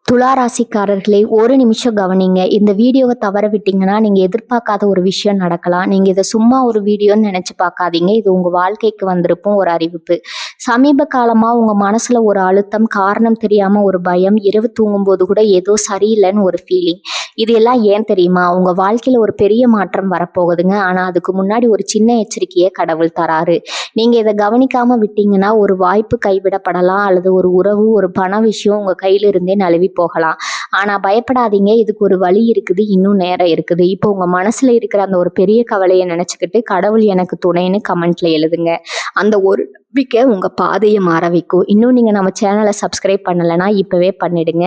துலா ராசிக்காரர்களே, ஒரு நிமிஷம் கவனிங்க. இந்த வீடியோவை தவற விட்டீங்கன்னா நீங்க எதிர்பார்க்காத ஒரு விஷயம் நடக்கலாம். நீங்க இதை சும்மா ஒரு வீடியோன்னு நினைச்சு பார்க்காதீங்க. இது உங்க வாழ்க்கைக்கு வந்திருக்கும் ஒரு அறிவிப்பு. சமீப காலமா உங்க மனசுல ஒரு அழுத்தம், காரணம் தெரியாம ஒரு பயம், இரவு தூங்கும்போது கூட ஏதோ சரியில்லைன்னு ஒரு ஃபீலிங். இது எல்லாம் ஏன் தெரியுமா? உங்க வாழ்க்கையில ஒரு பெரிய மாற்றம் வரப்போகுதுங்க. ஆனா அதுக்கு முன்னாடி ஒரு சின்ன எச்சரிக்கையை கடவுள் தராரு. நீங்க இதை கவனிக்காம விட்டீங்கன்னா ஒரு வாய்ப்பு கைவிடப்படலாம், அல்லது ஒரு உறவு, ஒரு பண விஷயம் உங்க கையில இருந்தே நழுவி போகலாம். ஆனா பயப்படாதீங்க, இதுக்கு ஒரு வழி இருக்குது, இன்னும் நேரம் இருக்குது. இப்போ உங்க மனசுல இருக்கிற அந்த ஒரு பெரிய கவலையை நினைச்சுக்கிட்டு கடவுள் எனக்கு துணைன்னு கமெண்ட்ல எழுதுங்க. அந்த ஒரு நம்பிக்கை உங்க பாதையை மாற வைக்கும். இன்னும் நீங்க நம்ம சேனலை சப்ஸ்கிரைப் பண்ணலைன்னா இப்பவே பண்ணிடுங்க.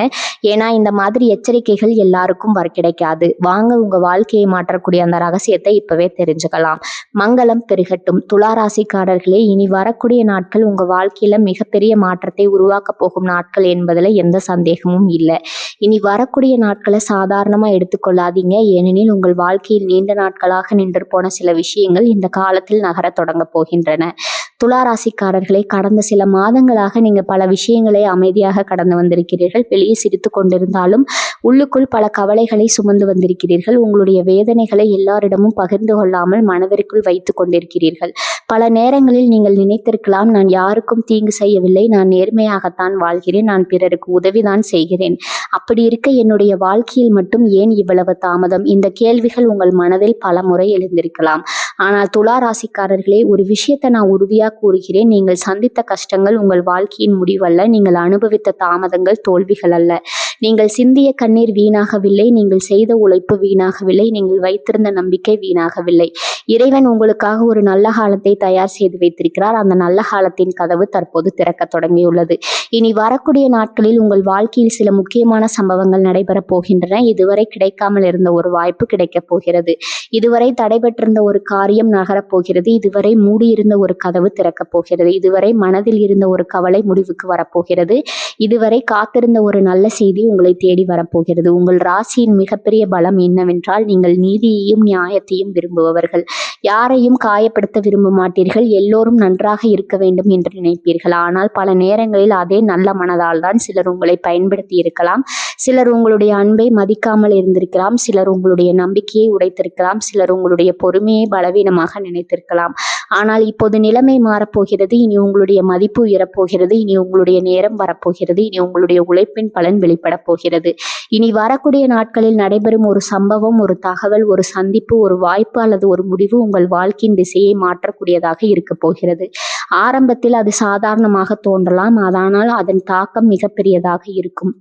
ஏன்னா இந்த மாதிரி எச்சரிக்கைகள் எல்லாருக்கும் கிடைக்காது. வாங்க உங்க வாழ்க்கையை மாற்றக்கூடிய அந்த ரகசியத்தை இப்பவே தெரிஞ்சுக்கலாம். மங்களம் பெருகட்டும். துலா ராசிக்காரர்களே, இனி வரக்கூடிய நாட்கள் உங்க வாழ்க்கையில மிகப்பெரிய மாற்றத்தை உருவாக்க போகும் நாட்கள் என்பதுல எந்த சந்தேகமும் இல்லை. இனி வரக்கூடிய நாட்களை சாதாரணமா எடுத்துக்கொள்ளாதீங்க. ஏனெனில் உங்கள் வாழ்க்கையில் நீண்ட நாட்களாக நின்று போன சில விஷயங்கள் இந்த காலத்தில் நகர தொடங்க போகின்றன. துலா ராசிக்காரர்களை, கடந்த சில மாதங்களாக நீங்க பல விஷயங்களை அமைதியாக கடந்து வந்திருக்கிறீர்கள். வெளியே சிரித்து கொண்டிருந்தாலும் உள்ளுக்குள் பல கவலைகளை சுமந்து வந்திருக்கிறீர்கள். உங்களுடைய வேதனைகளை எல்லாரிடமும் பகிர்ந்து கொள்ளாமல் மனதிற்குள் வைத்து கொண்டிருக்கிறீர்கள். பல நேரங்களில் நீங்கள் நினைத்திருக்கலாம், நான் யாருக்கும் தீங்கு செய்யவில்லை, நான் நேர்மையாகத்தான் வாழ்கிறேன், நான் பிறருக்கு உதவிதான் செய்கிறேன். அப்படி இருக்க என்னுடைய வாழ்க்கையில் மட்டும் ஏன் இவ்வளவு தாமதம்? இந்த கேள்விகள் உங்கள் மனதில் பல முறை எழுந்திருக்கலாம். ஆனால் துலா ராசிக்காரர்களே, ஒரு விஷயத்தை நான் உறுதியாக கூறுகிறேன். நீங்கள் சந்தித்த கஷ்டங்கள் உங்கள் வாழ்க்கையின் முடிவல்ல. நீங்கள் அனுபவித்த தாமதங்கள் தோல்விகள் அல்ல. நீங்கள் சிந்திய கண்ணீர் வீணாகவில்லை, நீங்கள் செய்த உழைப்பு வீணாகவில்லை, நீங்கள் வைத்திருந்த நம்பிக்கை வீணாகவில்லை. இறைவன் உங்களுக்காக ஒரு நல்ல காலத்தை தயார் செய்து வைத்திருக்கிறார். அந்த நல்ல காலத்தின் கதவு தற்போது திறக்க தொடங்கியுள்ளது. இனி வரக்கூடிய நாட்களில் உங்கள் வாழ்க்கையில் சில முக்கியமான சம்பவங்கள் நடைபெறப் போகின்றன. இதுவரை கிடைக்காமல் இருந்த ஒரு வாய்ப்பு கிடைக்கப் போகிறது. இதுவரை தடைபெற்றிருந்த ஒரு காரியம் நகரப் போகிறது. இதுவரை மூடியிருந்த ஒரு கதவு திறக்கப் போகிறது. இதுவரை மனதில் இருந்த ஒரு கவலை முடிவுக்கு வரப்போகிறது. இதுவரை காத்திருந்த ஒரு நல்ல செய்தி உங்களை தேடி வரப்போகிறது. உங்கள் ராசியின் மிகப்பெரிய பலம் என்னவென்றால், நீங்கள் நீதியையும் நியாயத்தையும் விரும்புபவர்கள். யாரையும் காயப்படுத்த விரும்ப மாட்டீர்கள். எல்லோரும் நன்றாக இருக்க வேண்டும் என்று நினைப்பீர்கள். ஆனால் பல நேரங்களில் அதே நல்ல மனதால் தான் சிலர் உங்களை பயன்படுத்தி இருக்கலாம். சிலர் உங்களுடைய அன்பை மதிக்காமல் இருந்திருக்கலாம். சிலர் உங்களுடைய நம்பிக்கையை உடைத்திருக்கலாம். சிலர் உங்களுடைய பொறுமையை பலவீனமாக நினைத்திருக்கலாம். ஆனால் இப்போது நிலைமை மாறப்போகிறது. இனி உங்களுடைய மதிப்பு உயரப்போகிறது. இனி உங்களுடைய நேரம் வரப்போகிறது. இனி உங்களுடைய உழைப்பின் பலன் வெளிப்பட போகிறது. இனி வரக்கூடிய நாட்களில் நடைபெறும் ஒரு சம்பவம், ஒரு தகவல், ஒரு சந்திப்பு, ஒரு வாய்ப்பு அல்லது ஒரு முடிவு உங்கள் வாழ்க்கையின் திசையை மாற்றக்கூடியதாக இருக்க போகிறது. ஆரம்பத்தில் அது சாதாரணமாக தோன்றலாம், ஆனால் அதன் தாக்கம் மிகப்பெரியதாக இருக்கும்.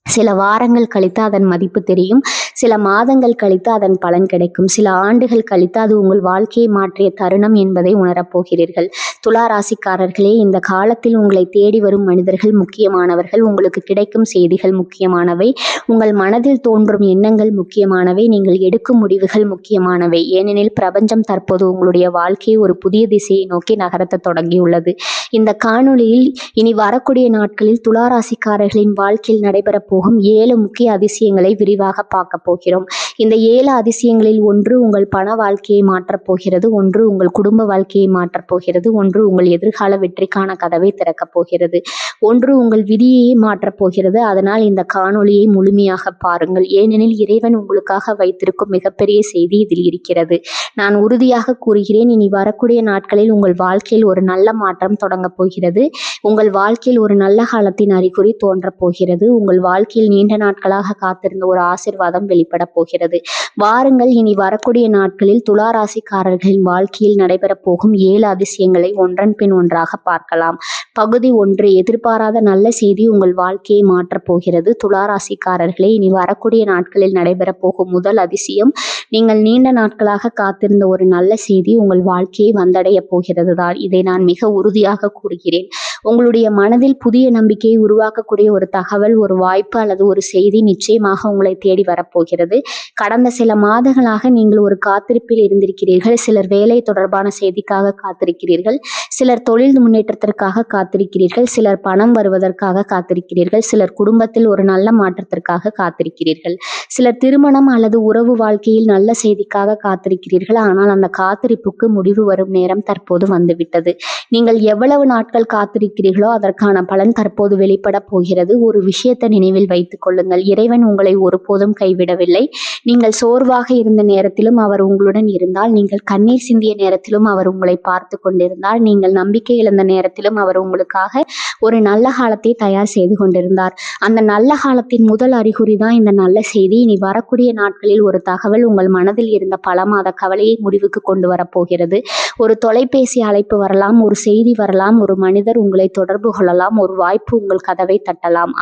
சில வாரங்கள் கழித்து அதன் மதிப்பு தெரியும். சில மாதங்கள் கழித்து அதன் பலன் கிடைக்கும். சில ஆண்டுகள் கழித்து அது உங்கள் வாழ்க்கையை மாற்றிய தருணம் என்பதை உணரப்போகிறீர்கள். துலா ராசிக்காரர்களே, இந்த காலத்தில் உங்களை தேடி வரும் மனிதர்கள் முக்கியமானவர்கள். உங்களுக்கு கிடைக்கும் செய்திகள் முக்கியமானவை. உங்கள் மனதில் தோன்றும் எண்ணங்கள் முக்கியமானவை. நீங்கள் எடுக்கும் முடிவுகள் முக்கியமானவை. ஏனெனில் பிரபஞ்சம் தற்போது உங்களுடைய வாழ்க்கையை ஒரு புதிய திசையை நோக்கி நகரத்த தொடங்கியுள்ளது. இந்த காணொளியில் இனி வரக்கூடிய நாட்களில் துலா ராசிக்காரர்களின் வாழ்க்கையில் நடைபெற போகும் 7 முக்கிய அதிசயங்களை விரிவாக பார்க்க போகிறோம். இந்த 7 அதிசயங்களில் ஒன்று உங்கள் பண வாழ்க்கையை மாற்றப் போகிறது, ஒன்று உங்கள் குடும்ப வாழ்க்கையை மாற்றப் போகிறது, ஒன்று உங்கள் எதிர்கால வெற்றிக்கான கதவை திறக்கப் போகிறது, ஒன்று உங்கள் விதியை மாற்றப் போகிறது. அதனால் இந்த காணொளியை முழுமையாக பாருங்கள். ஏனெனில் இறைவன் உங்களுக்காக வைத்திருக்கும் மிகப்பெரிய செய்தி இதில் இருக்கிறது. நான் உறுதியாக கூறுகிறேன், இனி வரக்கூடிய நாட்களில் உங்கள் வாழ்க்கையில் ஒரு நல்ல மாற்றம் தொடங்கப் போகிறது. உங்கள் வாழ்க்கையில் ஒரு நல்ல காலத்தின் அறிகுறி தோன்றப் போகிறது. உங்கள் வாழ்க்கையில் நீண்ட நாட்களாக காத்திருந்த ஒரு ஆசீர்வாதம் வெளிப்பட போகிறது. வாருங்கள், இனி வரக்கூடிய நாட்களில் துலா ராசிக்காரர்களின் வாழ்க்கையில் நடைபெறப் போகும் 7 அதிசயங்களை ஒன்றன் பின் ஒன்றாக பார்க்கலாம். பகுதி 1, எதிர்பாராத நல்ல செய்தி உங்கள் வாழ்க்கையை மாற்றப் போகிறது. துலா ராசிக்காரர்களே, இனி வரக்கூடிய நாட்களில் நடைபெறப் போகும் முதல் அதிசயம், நீங்கள் நீண்ட நாட்களாக காத்திருந்த ஒரு நல்ல செய்தி உங்கள் வாழ்க்கையை வந்தடைய போகிறது தான். இதை நான் மிக உறுதியாக கூறுகிறேன். உங்களுடைய மனதில் புதிய நம்பிக்கையை உருவாக்கக்கூடிய ஒரு தகவல், ஒரு வாய்ப்பு அல்லது ஒரு செய்தி நிச்சயமாக உங்களை தேடி வரப்போகிறது. கடந்த சில மாதங்களாக நீங்கள் ஒரு காத்திருப்பில் இருந்திருக்கிறீர்கள். சிலர் வேலை தொடர்பான செய்திக்காக காத்திருக்கிறீர்கள். சிலர் தொழில் முன்னேற்றத்திற்காக காத்திருக்கிறீர்கள். சிலர் பணம் வருவதற்காக காத்திருக்கிறீர்கள். சிலர் குடும்பத்தில் ஒரு நல்ல மாற்றத்திற்காக காத்திருக்கிறீர்கள். சிலர் திருமணம் அல்லது உறவு வாழ்க்கையில் நல்ல செய்திக்காக காத்திருக்கிறீர்கள். ஆனால் அந்த காத்திருப்புக்கு முடிவு வரும் நேரம் தற்போது வந்துவிட்டது. நீங்கள் எவ்வளவு நாட்கள் காத்திருக்கிறீர்கள் இருக்கிறீர்களோ அதற்கான பலன் தற்போது வெளிப்பட போகிறது. ஒரு விஷயத்தை நினைவில் வைத்துக் கொள்ளுங்கள். இறைவன் உங்களை ஒருபோதும் கைவிடவில்லை. நீங்கள் சோர்வாக இருந்த நேரத்திலும் அவர் உங்களுடன் இருந்தால், நீங்கள் கண்ணீர் சிந்திய நேரத்திலும் அவர் உங்களை பார்த்து கொண்டிருந்தார், நீங்கள் நம்பிக்கை இழந்த நேரத்திலும் அவர் உங்களுக்காக ஒரு நல்ல காலத்தை தயார் செய்து கொண்டிருந்தார். அந்த நல்ல காலத்தின் முதல் அறிகுறி தான் இந்த நல்ல செய்தி. இனி வரக்கூடிய நாட்களில் ஒரு தகவல் உங்கள் மனதில் இருந்த பல மாத கவலையை முடிவுக்கு கொண்டு வரப்போகிறது. ஒரு தொலைபேசி அழைப்பு வரலாம், ஒரு செய்தி வரலாம், ஒரு மனிதர் உங்களை தொடர்பு கொள்ளலாம், ஒரு வாய்ப்பு உங்கள் கதவை தட்டலாம்.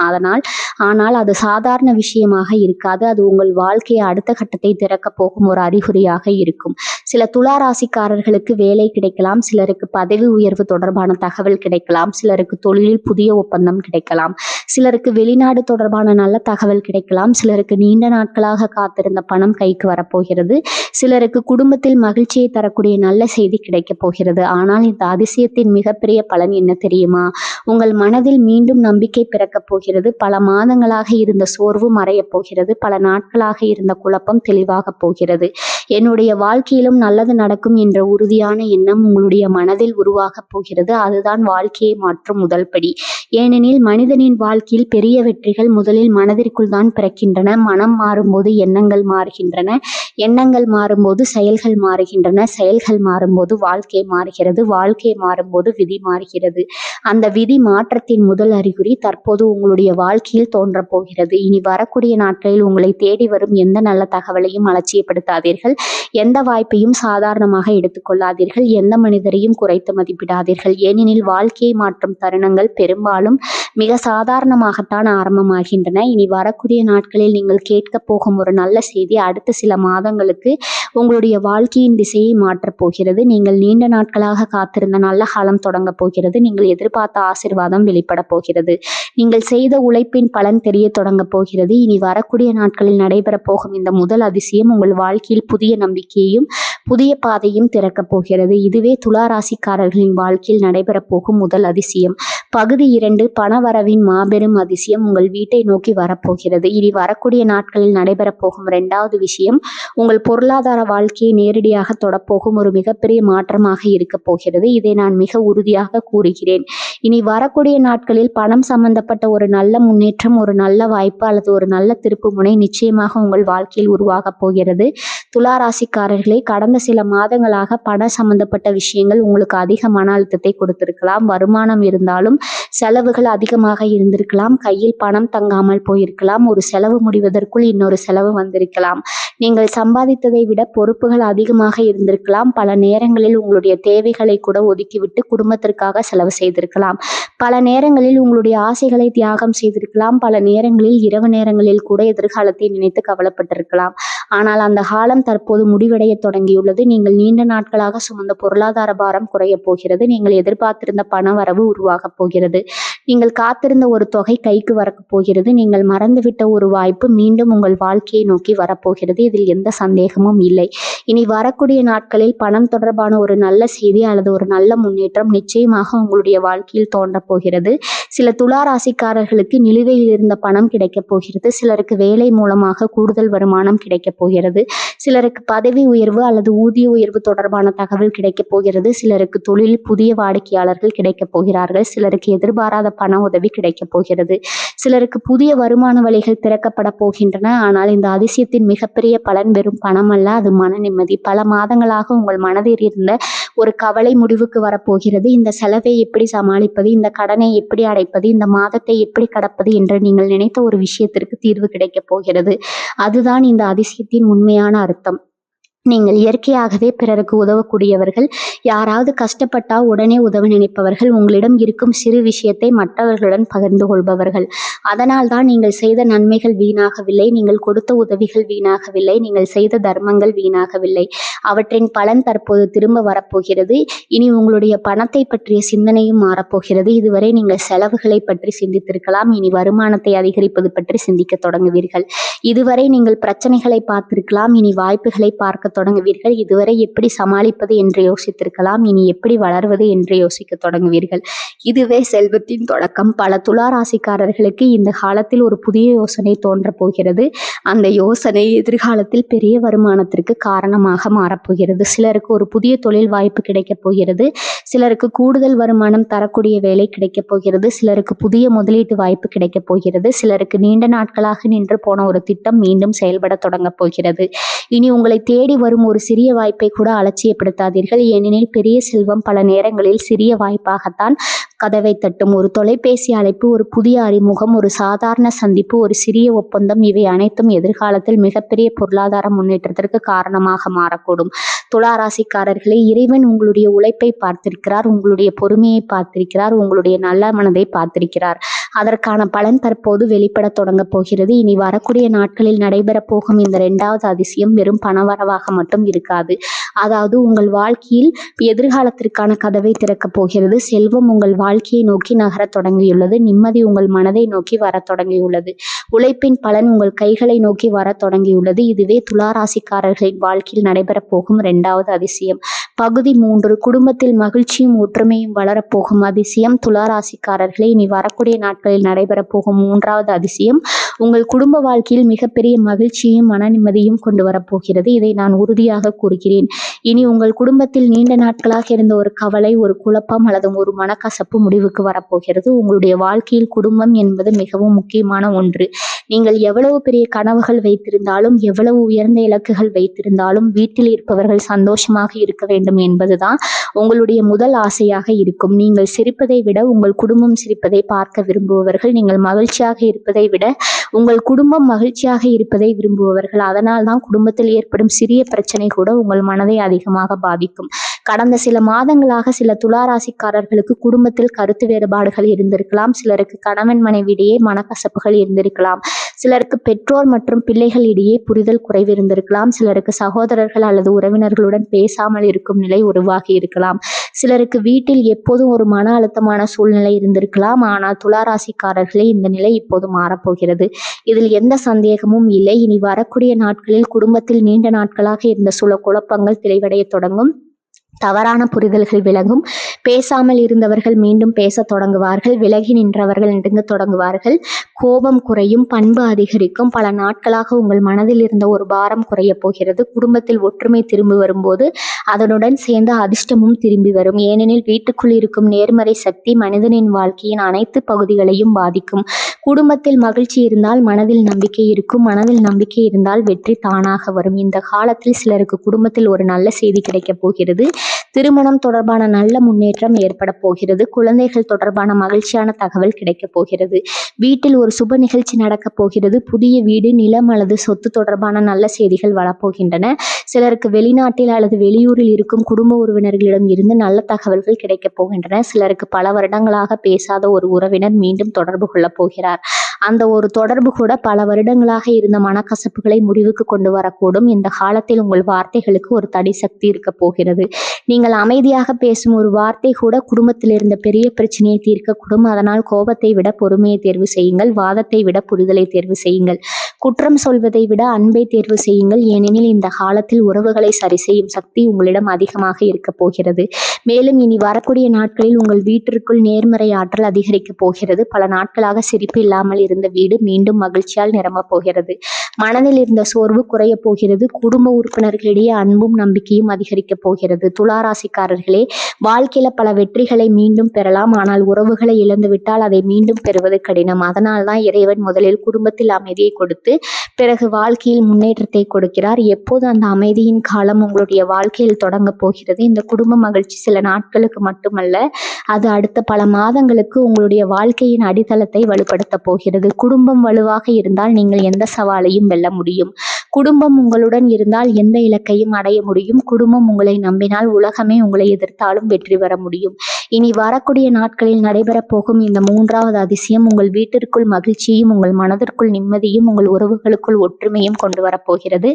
ஆனால் அது சாதாரண விஷயமாக இருக்காது. அது உங்கள் வாழ்க்கையை அடுத்த கட்டத்தை திறக்க போகும் ஒரு அறிகுறியாக இருக்கும். சில துலா ராசிக்காரர்களுக்கு வேலை கிடைக்கலாம், சிலருக்கு பதவி உயர்வு தொடர்பான தகவல் கிடைக்கலாம், சிலருக்கு தொழிலில் புதிய ஒப்பந்தம் கிடைக்கலாம், சிலருக்கு வெளிநாடு தொடர்பான நல்ல தகவல் கிடைக்கலாம், சிலருக்கு நீண்ட நாட்களாக காத்திருந்த பணம் கைக்கு வரப்போகிறது, சிலருக்கு குடும்பத்தில் மகிழ்ச்சியை தரக்கூடிய நல்ல செய்தி கிடைக்கப் போகிறது. ஆனால் இந்த அதிசயத்தின் மிகப்பெரிய பலன் என்ன தெரியுமா? உங்கள் மனதில் மீண்டும் நம்பிக்கை பிறக்கப் போகிறது. பல மாதங்களாக இருந்த சோர்வு மறையப் போகிறது. பல நாட்களாக இருந்த குழப்பம் தெளிவாக போகிறது. என்னுடைய வாழ்க்கையிலும் நல்லது நடக்கும் என்ற உறுதியான எண்ணம் உங்களுடைய மனதில் உருவாகப் போகிறது. அதுதான் வாழ்க்கையை மாற்றும் முதல் படி. ஏனெனில் மனிதனின் வாழ்க்கையில் பெரிய வெற்றிகள் முதலில் மனதிற்குள் தான் பிறக்கின்றன. மனம் மாறும்போது எண்ணங்கள் மாறுகின்றன, எண்ணங்கள் மாறும்போது செயல்கள் மாறுகின்றன, செயல்கள் மாறும்போது வாழ்க்கை மாறுகிறது, வாழ்க்கை மாறும்போது விதி மாறுகிறது. அந்த விதி மாற்றத்தின் முதல் அறிகுறி தற்போது உங்களுடைய வாழ்க்கையில் தோன்றப் போகிறது. இனி வரக்கூடிய நாட்களில் உங்களை தேடி வரும் எந்த நல்ல தகவலையும் அலட்சியப்படுத்தாதீர்கள். எந்த வாய்ப்பையும் சாதாரணமாக எடுத்துக்கொள்ளாதீர்கள். எந்த மனிதரையும் குறைத்து மதிப்பிடாதீர்கள். ஏனெனில் வாழ்க்கையை மாற்றும் தருணங்கள் பெரும்பாலும் மிக சாதாரணமாகத்தான் ஆரம்பமாகின்றன. இனி வரக்கூடிய நாட்களில் நீங்கள் கேட்க போகும் ஒரு நல்ல செய்தி அடுத்த சில மாதங்களுக்கு உங்களுடைய வாழ்க்கையின் திசையை மாற்றப் போகிறது. நீங்கள் நீண்ட நாட்களாக காத்திருந்த நல்ல காலம் தொடங்க போகிறது. நீங்கள் எதிர்பார்த்த ஆசீர்வாதம் வெளிப்பட போகிறது. நீங்கள் செய்த உழைப்பின் பலன் தெரிய தொடங்க போகிறது. இனி வரக்கூடிய நாட்களில் நடைபெற போகும் இந்த முதல் அதிசயம் உங்கள் வாழ்க்கையில் புதிய நம்பிக்கையையும் புதிய பாதையும் திறக்கப் போகிறது. இதுவே துலா ராசிக்காரர்களின் வாழ்க்கையில் நடைபெறப் போகும் முதல் அதிசயம். பகுதி 2, பணவரவின் மாபெரும் அதிசயம் உங்கள் வீட்டை நோக்கி வரப்போகிறது. இனி வரக்கூடிய நாட்களில் நடைபெறப் போகும் 2வது விஷயம் உங்கள் பொருளாதார வாழ்க்கையை நேரடியாக தொடப்போகும் ஒரு மிகப்பெரிய மாற்றமாக இருக்க போகிறது. இதை நான் மிக உறுதியாக கூறுகிறேன். இனி வரக்கூடிய நாட்களில் பணம் சம்பந்தப்பட்ட ஒரு நல்ல முன்னேற்றம், ஒரு நல்ல வாய்ப்பு அல்லது ஒரு நல்ல திருப்பு முனை நிச்சயமாக உங்கள் வாழ்க்கையில் உருவாகப் போகிறது. துலா ராசிக்காரர்களே, கடந்த சில மாதங்களாக பண சம்பந்தப்பட்ட விஷயங்கள் உங்களுக்கு அதிக மன அழுத்தத்தை கொடுத்திருக்கலாம். வருமானம் இருந்தாலும் செலவுகள் அதிகமாக இருந்திருக்கலாம். கையில் பணம் தங்காமல் போயிருக்கலாம். ஒரு செலவு முடிவதற்குள் இன்னொரு செலவு வந்திருக்கலாம். நீங்கள் சம்பாதித்ததை விட பொறுப்புகள் அதிகமாக இருந்திருக்கலாம். பல நேரங்களில் உங்களுடைய தேவைகளை கூட ஒதுக்கிவிட்டு குடும்பத்திற்காக செலவு செய்திருக்கலாம். பல நேரங்களில் உங்களுடைய ஆசைகளை தியாகம் செய்திருக்கலாம். பல நேரங்களில் இரவு நேரங்களில் கூட எதிர்காலத்தை நினைத்து கவலைப்பட்டிருக்கலாம். ஆனால் அந்த காலம் தற்போது முடிவடைய தொடங்கியுள்ளது. நீங்கள் நீண்ட நாட்களாக சுமந்த பொருளாதார பாரம் குறையப் போகிறது. நீங்கள் எதிர்பார்த்திருந்த பண வரவு உருவாகப் போகிறது. நீங்கள் காத்திருந்த ஒரு தொகை கைக்கு வரப் போகிறது. நீங்கள் மறந்துவிட்ட ஒரு வாய்ப்பு மீண்டும் உங்கள் வாழ்க்கையை நோக்கி வரப்போகிறது. இதில் எந்த சந்தேகமும் இல்லை. இனி வரக்கூடிய நாட்களில் பணம் தொடர்பான ஒரு நல்ல செய்தி அல்லது ஒரு நல்ல முன்னேற்றம் நிச்சயமாக உங்களுடைய வாழ்க்கையில் தோன்றப் போகிறது. சில துலா ராசிக்காரர்களுக்கு நிலுவையில் இருந்த பணம் கிடைக்கப் போகிறது. சிலருக்கு வேலை மூலமாக கூடுதல் வருமானம் கிடைக்கப் போகிறது. சிலருக்கு பதவி உயர்வு அல்லது ஊதிய உயர்வு தொடர்பான தகவல் கிடைக்கப் போகிறது. சிலருக்கு தொழிலில் புதிய வாடிக்கையாளர்கள் கிடைக்கப் போகிறார்கள். சிலருக்கு எதிர்பாராத பண உதவி கிடைக்கப் போகிறது. சிலருக்கு புதிய வருமான வழிகள் திறக்கப்பட போகின்றன. ஆனால் இந்த அதிசயத்தின் மிகப்பெரிய பலன் வெறும் பணம் அல்ல, அது மன நிம்மதி. பல மாதங்களாக உங்கள் மனதில் இருந்த ஒரு கவலை முடிவுக்கு வரப்போகிறது. இந்த செலவை எப்படி சமாளிப்பது, இந்த கடனை எப்படி அடைப்பது, இந்த மாதத்தை எப்படி கடப்பது என்று நீங்கள் நினைத்த ஒரு விஷயத்திற்கு தீர்வு கிடைக்கப் போகிறது. அதுதான் இந்த அதிசயத்தின் உண்மையான அர்த்தம். நீங்கள் இயற்கையாகவே பிறருக்கு உதவக்கூடியவர்கள். யாராவது கஷ்டப்பட்டால் உடனே உதவ நினைப்பவர்கள். உங்களிடம் இருக்கும் சிறு விஷயத்தை மற்றவர்களுடன் பகிர்ந்து கொள்பவர்கள். அதனால் தான் நீங்கள் செய்த நன்மைகள் வீணாகவில்லை, நீங்கள் கொடுத்த உதவிகள் வீணாகவில்லை, நீங்கள் செய்த தர்மங்கள் வீணாகவில்லை. அவற்றின் பலன் தற்போது திரும்ப வரப்போகிறது. இனி உங்களுடைய பணத்தை பற்றிய சிந்தனையும் மாறப்போகிறது. இதுவரை நீங்கள் செலவுகளை பற்றி சிந்தித்திருக்கலாம். இனி வருமானத்தை அதிகரிப்பது பற்றி சிந்திக்க தொடங்குவீர்கள். இதுவரை நீங்கள் பிரச்சனைகளை பார்த்திருக்கலாம். இனி வாய்ப்புகளை பார்க்க தொடங்குவீர்கள். இதுவரை எப்படி சமாளிப்பது என்று யோசித்திருக்கலாம், இனி எப்படி வளர்வது என்று யோசிக்க தொடங்குவீர்கள். இதுவே செல்வத்தின் தொடக்கம். பல துலா ராசிக்காரர்களுக்கு இந்த காலத்தில் ஒரு புதிய யோசனை தோன்றப் போகிறது. அந்த யோசனை எதிர்காலத்தில் பெரிய வருமானத்திற்கு காரணமாக மாறப்போகிறது. சிலருக்கு ஒரு புதிய தொழில் வாய்ப்பு கிடைக்கப் போகிறது. சிலருக்கு கூடுதல் வருமானம் தரக்கூடிய வேலை கிடைக்கப் போகிறது. சிலருக்கு புதிய முதலீட்டு வாய்ப்பு கிடைக்கப் போகிறது. சிலருக்கு நீண்ட நாட்களாக நின்று போன ஒரு திட்டம் மீண்டும் செயல்பட தொடங்கப் போகிறது. இனி உங்களை தேடி வரும் ஒரு சிறிய வாய்ப்பை கூட அலட்சியப்படுத்தாதீர்கள். ஏனெனில் பெரிய செல்வம் பல நேரங்களில் சிறிய வாய்ப்பாகத்தான் கதவை தட்டும். ஒரு தொலைபேசி அழைப்பு, ஒரு புதிய அறிமுகம், ஒரு சாதாரண சந்திப்பு, ஒரு சிறிய ஒப்பந்தம், இவை அனைத்தும் எதிர்காலத்தில் மிகப்பெரிய பொருளாதார முன்னேற்றத்திற்கு காரணமாக மாறக்கூடும். துலா ராசிக்காரர்களே, இறைவன் உங்களுடைய உழைப்பை பார்த்திருக்கிறார், உங்களுடைய பொறுமையை பார்த்திருக்கிறார், உங்களுடைய நல்ல மனதை பார்த்திருக்கிறார். அதற்கான பலன் தற்போது வெளிப்பட தொடங்க போகிறது. இனி வரக்கூடிய நாட்களில் நடைபெற போகும் இந்த 2வது அதிசயம் வெறும் பணவரவாக மட்டும் இருக்காது. அதாவது உங்கள் வாழ்க்கையில் எதிர்காலத்திற்கான கதவை திறக்கப் போகிறது. செல்வம் உங்கள் வாழ்க்கையை நோக்கி நகரத் தொடங்கியுள்ளது. நிம்மதி உங்கள் மனதை நோக்கி வரத் தொடங்கியுள்ளது. உழைப்பின் பலன் உங்கள் கைகளை நோக்கி வரத் தொடங்கியுள்ளது. இதுவே துலா ராசிக்காரர்களின் வாழ்க்கையில் நடைபெறப் போகும் 2வது அதிசயம். பகுதி 3, குடும்பத்தில் மகிழ்ச்சியும் ஒற்றுமையும் வளரப்போகும் அதிசயம். துலா ராசிக்காரர்களே, இனி வரக்கூடிய நாட்களில் நடைபெறப் போகும் 3வது அதிசயம் உங்கள் குடும்ப வாழ்க்கையில் மிகப்பெரிய மகிழ்ச்சியும் மன நிம்மதியும் கொண்டு வரப்போகிறது. இதை நான் உறுதியாக கூறுகிறேன். இனி உங்கள் குடும்பத்தில் நீண்ட நாட்களாக இருந்த ஒரு கவலை, ஒரு குழப்பம் அல்லது ஒரு மனக்கசப்பு முடிவுக்கு வரப்போகிறது. உங்களுடைய வாழ்க்கையில் குடும்பம் என்பது மிகவும் முக்கியமான ஒன்று. நீங்கள் எவ்வளவு பெரிய கனவுகள் வைத்திருந்தாலும், எவ்வளவு உயர்ந்த இலக்குகள் வைத்திருந்தாலும், வீட்டில் இருப்பவர்கள் சந்தோஷமாக இருக்க வேண்டும் என்பதுதான் உங்களுடைய முதல் ஆசையாக இருக்கும். நீங்கள் சிரிப்பதை விட உங்கள் குடும்பம் சிரிப்பதை பார்க்க விரும்புபவர்கள். நீங்கள் மகிழ்ச்சியாக இருப்பதை விட உங்கள் குடும்பம் மகிழ்ச்சியாக இருப்பதை விரும்புபவர்கள். அதனால் தான் குடும்பத்தில் ஏற்படும் சிறிய பிரச்சனை கூட உங்கள் மனதை அதிகமாக பாதிக்கும். கடந்த சில மாதங்களாக சில துலா ராசிக்காரர்களுக்கு குடும்பத்தில் கருத்து வேறுபாடுகள் இருந்திருக்கலாம். சிலருக்கு கணவன் மனைவியிடையே மனக்கசப்புகள் இருந்திருக்கலாம். சிலருக்கு பெற்றோர் மற்றும் பிள்ளைகள் இடையே புரிதல் குறைவு இருந்திருக்கலாம். சிலருக்கு சகோதரர்கள் அல்லது உறவினர்களுடன் பேசாமல் இருக்கும் நிலை உருவாகி இருக்கலாம். சிலருக்கு வீட்டில் எப்போதும் ஒரு மன அழுத்தமான சூழ்நிலை இருந்திருக்கலாம். ஆனால் துலா ராசிக்காரர்களே, இந்த நிலை இப்போது மாறப்போகிறது. இதில் எந்த சந்தேகமும் இல்லை. இனி வரக்கூடிய நாட்களில் குடும்பத்தில் நீண்ட நாட்களாக இருந்த சில குழப்பங்கள் தெளிவடைய தொடங்கும். தவறான புரிதல்கள் விலகும். பேசாமல் இருந்தவர்கள் மீண்டும் பேச தொடங்குவார்கள். விலகி நின்றவர்கள் நெருங்க தொடங்குவார்கள். கோபம் குறையும், பண்பு அதிகரிக்கும். பல நாட்களாக உங்கள் மனதில் இருந்த ஒரு பாரம் குறைய போகிறது. குடும்பத்தில் ஒற்றுமை திரும்பி வரும்போது அதனுடன் சேர்ந்து அதிர்ஷ்டமும் திரும்பி வரும். ஏனெனில் வீட்டுக்குள் இருக்கும் நேர்மறை சக்தி மனிதனின் வாழ்க்கையின் அனைத்து பகுதிகளையும் பாதிக்கும். குடும்பத்தில் மகிழ்ச்சி இருந்தால் மனதில் நம்பிக்கை இருக்கும். மனதில் நம்பிக்கை இருந்தால் வெற்றி தானாக வரும். இந்த காலத்தில் சிலருக்கு குடும்பத்தில் ஒரு நல்ல செய்தி கிடைக்கப் போகிறது. திருமணம் தொடர்பான நல்ல முன்னேற்றம் ஏற்பட போகிறது. குழந்தைகள் தொடர்பான மகிழ்ச்சியான தகவல் கிடைக்கப் போகிறது. வீட்டில் ஒரு சுப நிகழ்ச்சி நடக்கப் போகிறது. புதிய வீடு, நிலம் அல்லது சொத்து தொடர்பான நல்ல செய்திகள் வரப்போகின்றன. சிலருக்கு வெளிநாட்டில் அல்லது வெளியூரில் இருக்கும் குடும்ப உறவினர்களிடம் இருந்து நல்ல தகவல்கள் கிடைக்கப் போகின்றன. சிலருக்கு பல வருடங்களாக பேசாத ஒரு உறவினர் மீண்டும் தொடர்பு கொள்ளப் போகிறார். அந்த ஒரு தொடர்பு கூட பல வருடங்களாக இருந்த மனக்கசப்புகளை முடிவுக்கு கொண்டு வரக்கூடும். இந்த காலத்தில் உங்கள் வார்த்தைகளுக்கு ஒரு தனி சக்தி இருக்க போகிறது. நீங்கள் அமைதியாக பேசும் ஒரு வார்த்தை கூட குடும்பத்தில் இருந்த பெரிய பிரச்சனையை தீர்க்கக்கூடும். அதனால் கோபத்தை விட பொறுமையை தேர்வு செய்யுங்கள். வாதத்தை விட புரிதலை தேர்வு செய்யுங்கள். குற்றம் சொல்வதை விட அன்பை தேர்வு செய்யுங்கள். ஏனெனில் இந்த காலத்தில் உறவுகளை சரி செய்யும் சக்தி உங்களிடம் அதிகமாக இருக்க போகிறது. மேலும் இனி வரக்கூடிய நாட்களில் உங்கள் வீட்டிற்குள் நேர்மறை ஆற்றல் அதிகரிக்கப் போகிறது. பல நாட்களாக சிரிப்பு இல்லாமல் இருந்த வீடு மீண்டும் மகிழ்ச்சியால் நிரம்பப் போகிறது. மனதில் இருந்த சோர்வு குறைய போகிறது. குடும்ப உறுப்பினர்களிடையே அன்பும் நம்பிக்கையும் அதிகரிக்கப் போகிறது. துலா ராசிக்காரர்களே, வாழ்க்கையில பல வெற்றிகளை மீண்டும் பெறலாம். ஆனால் உறவுகளை இழந்துவிட்டால் அதை மீண்டும் பெறுவது கடினம். அதனால் தான் இறைவன் முதலில் குடும்பத்தில் அமைதியை கொடுத்து பிறகு வாழ்க்கையில் முன்னேற்றத்தை கொடுக்கிறார். எப்போது அந்த அமைதியின் காலம் உங்களுடைய வாழ்க்கையில் தொடங்க போகிறது. இந்த குடும்ப மகிழ்ச்சி சில நாட்களுக்கு மட்டுமல்ல, அது அடுத்த பல மாதங்களுக்கு உங்களுடைய வாழ்க்கையின் அடித்தளத்தை வலுப்படுத்த போகிறது. குடும்பம் வலுவாக இருந்தால் நீங்கள் எந்த சவாலையும் வெல்ல முடியும். குடும்பம் உங்களுடன் இருந்தால் எந்த இலக்கையும் அடைய முடியும். குடும்பம் உங்களை நம்பினால் உலகமே உங்களை எதிர்த்தாலும் வெற்றி பெற முடியும். இனி வரக்கூடிய நாட்களில் நடைபெறப் போகும் இந்த 3வது அதிசயம் உங்கள் வீட்டிற்குள் மகிழ்ச்சியும், உங்கள் மனதிற்குள் நிம்மதியும், உங்கள் உறவுகளுக்குள் ஒற்றுமையும் கொண்டு வரப்போகிறது.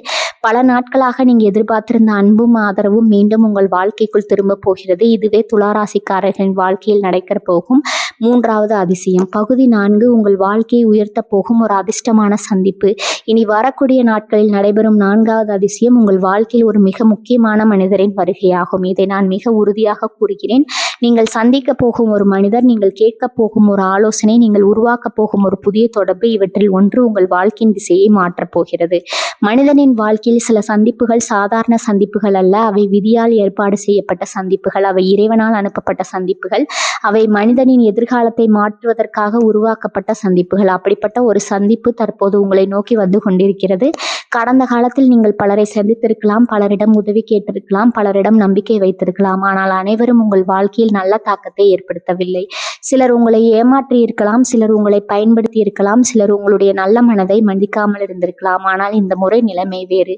பல நாட்களாக நீங்க எதிர்பார்த்திருந்த அன்பும் ஆதரவும் மீண்டும் உங்கள் வாழ்க்கைக்குள் திரும்ப போகிறது. இதுவே துலா ராசிக்காரர்களின் வாழ்க்கையில் நடக்க போகும் 3வது அதிசயம். பகுதி 4, உங்கள் வாழ்க்கையை உயர்த்த போகும் ஒரு அதிர்ஷ்டமான சந்திப்பு. இனி வரக்கூடிய நாட்களில் நாட்களில் நடைபெறும் 4வது அதிசயம் உங்கள் வாழ்க்கையில் ஒரு மிக முக்கியமான மனிதரின் வருகையாகும். இதை நான் மிக உறுதியாக கூறுகிறேன். நீங்கள் சந்திக்க போகும் ஒரு மனிதர், நீங்கள் கேட்க போகும் ஒரு ஆலோசனை, நீங்கள் உருவாக்க போகும் ஒரு புதிய தொடர்பு, இவற்றில் ஒன்று உங்கள் வாழ்க்கையின் திசையை மாற்றப் போகிறது. மனிதனின் வாழ்க்கையில் சில சந்திப்புகள் சாதாரண சந்திப்புகள் அல்ல. அவை விதியால் ஏற்பாடு செய்யப்பட்ட சந்திப்புகள், அவை இறைவனால் அனுப்பப்பட்ட சந்திப்புகள், அவை மனிதனின் எதிர்காலத்தை மாற்றுவதற்காக உருவாக்கப்பட்ட சந்திப்புகள். அப்படிப்பட்ட ஒரு சந்திப்பு தற்போது உங்களை நோக்கி வந்து கொண்டிருக்கிறது. கடந்த காலத்தில் நீங்கள் பலரை சந்தித்திருக்கலாம், பலரிடம் உதவி கேட்டிருக்கலாம், பலரிடம் நம்பிக்கை வைத்திருக்கலாம். ஆனால் அனைவரும் உங்கள் வாழ்க்கையில் நல்ல தாக்கத்தை ஏற்படுத்தவில்லை. சிலர் உங்களை ஏமாற்றி இருக்கலாம், சிலர் உங்களை பயன்படுத்தி இருக்கலாம், சிலர் உங்களுடைய நல்ல மனதை மதிக்காமல் இருந்திருக்கலாம். ஆனால் இந்த முறை நிலைமை வேறு.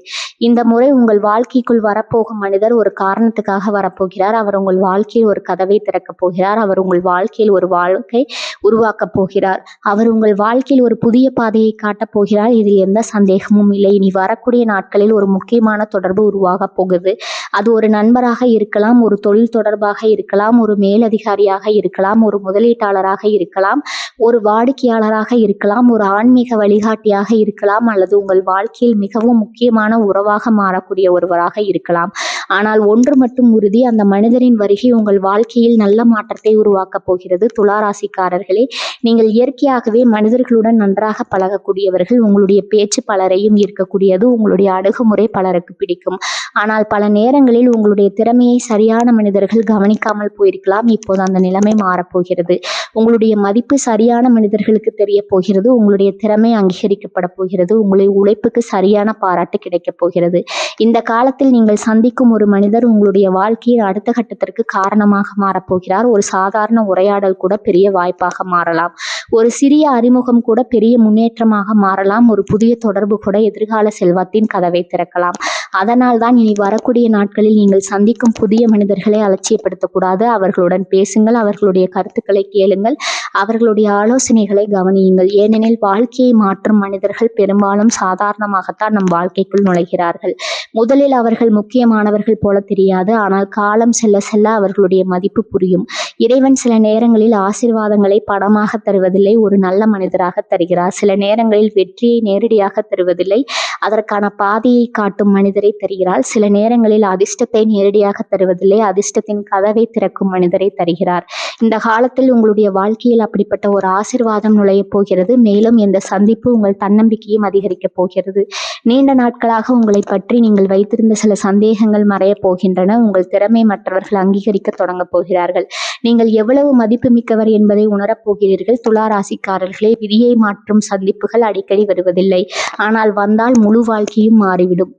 இந்த முறை உங்கள் வாழ்க்கைக்குள் வரப்போகும் மனிதர் ஒரு காரணத்துக்காக வரப்போகிறார். அவர் உங்கள் வாழ்க்கையில் ஒரு கதவை திறக்கப் போகிறார். அவர் உங்கள் வாழ்க்கையில் ஒரு வாழ்க்கை உருவாக்கப் போகிறார். அவர் உங்கள் வாழ்க்கையில் ஒரு புதிய பாதையை காட்டப் போகிறார். இதில் எந்த சந்தேகமும் இல்லை. இனி வரக்கூடிய நாட்களில் ஒரு முக்கியமான தொடர்பு உருவாகப் போகுது. அது ஒரு நண்பராக இருக்கலாம், ஒரு தொழில் தொடர்பாக இருக்கலாம், ஒரு மேலதிகாரியாக இருக்கலாம், ஒரு முதலீட்டாளராக இருக்கலாம், ஒரு வாடிக்கையாளராக இருக்கலாம், ஒரு ஆன்மீக வழிகாட்டியாக இருக்கலாம், அல்லது உங்கள் வாழ்க்கையில் மிகவும் முக்கியமான உறவாக மாறக்கூடிய ஒருவராக இருக்கலாம். ஆனால் ஒன்று மட்டும் உறுதி, அந்த மனிதரின் வருகை உங்கள் வாழ்க்கையில் நல்ல மாற்றத்தை உருவாக்கப் போகிறது. துளாராசிக்காரர்களே, நீங்கள் இயற்கையாகவே மனிதர்களுடன் நன்றாக பழகக்கூடியவர்கள். உங்களுடைய பேச்சு பலரையும் ஈர்க்கக்கூடியது, உங்களுடைய அணுகுமுறை பலருக்கு பிடிக்கும். ஆனால் பல நேரங்களில் உங்களுடைய திறமையை சரியான மனிதர்கள் கவனிக்காமல் போயிருக்கலாம். இப்போது அந்த நிலைமை மாறப்போகிறது. உங்களுடைய மதிப்பு சரியான மனிதர்களுக்கு தெரிய போகிறது. உங்களுடைய திறமை அங்கீகரிக்கப்பட போகிறது. உங்களுடைய உழைப்புக்கு சரியான பாராட்டு கிடைக்கப் போகிறது. இந்த காலத்தில் நீங்கள் சந்திக்கும் ஒரு மனிதர் உங்களுடைய வாழ்க்கையில் அடுத்த கட்டத்திற்கு காரணமாக மாறப்போகிறார். ஒரு சாதாரண உரையாடல் கூட பெரிய வாய்ப்பாக மாறலாம். ஒரு சிறிய அறிமுகம் கூட பெரிய முன்னேற்றமாக மாறலாம். ஒரு புதிய தொடர்பு கூட எதிர்கால செல்வத்தின் கதவை திறக்கலாம். அதனால் தான் இனி வரக்கூடிய நாட்களில் நீங்கள் சந்திக்கும் புதிய மனிதர்களை அலட்சியப்படுத்தக்கூடாது. அவர்களுடன் பேசுங்கள், அவர்களுடைய கருத்துக்களை கேளுங்கள், அவர்களுடைய ஆலோசனைகளை கவனியுங்கள். ஏனெனில் வாழ்க்கையை மாற்றும் மனிதர்கள் பெரும்பாலும் சாதாரணமாகத்தான் நம் வாழ்க்கைக்குள் நுழைகிறார்கள். முதலில் அவர்கள் முக்கியமானவர்கள் போல தெரியாது. ஆனால் காலம் செல்ல செல்ல அவர்களுடைய மதிப்பு புரியும். இறைவன் சில நேரங்களில் ஆசீர்வாதங்களை பணமாக தருவதில்லை, ஒரு நல்ல மனிதராக தருகிறார். சில நேரங்களில் வெற்றியை நேரடியாக தருவதில்லை, அதற்கான பாதையை காட்டும் மனிதரை தருகிறார். சில நேரங்களில் அதிர்ஷ்டத்தை நேரடியாக தருவதில்லை, அதிர்ஷ்டத்தின் கதவை திறக்கும் மனிதரை தருகிறார். இந்த காலத்தில் உங்களுடைய வாழ்க்கையில் அப்படிப்பட்ட ஒரு ஆசீர்வாதம் நுழையப் போகிறது. மேலும் இந்த சந்திப்பு உங்கள் தன்னம்பிக்கையும் அதிகரிக்கப் போகிறது. நீண்ட நாட்களாக உங்களை பற்றி நீங்கள் வைத்திருந்த சில சந்தேகங்கள் மறையப் போகின்றன. உங்கள் திறமை மற்றவர்கள் அங்கீகரிக்க தொடங்கப் போகிறார்கள். நீங்கள் எவ்வளவு மதிப்பு மிக்கவர் என்பதை உணரப் போகிறீர்கள். துளாராசிக்காரர்களே, விதியை மாற்றும் சந்திப்புகள் அடிக்கடி வருவதில்லை. ஆனால் வந்தால் முழு வாழ்க்கையும் மாறிவிடும்.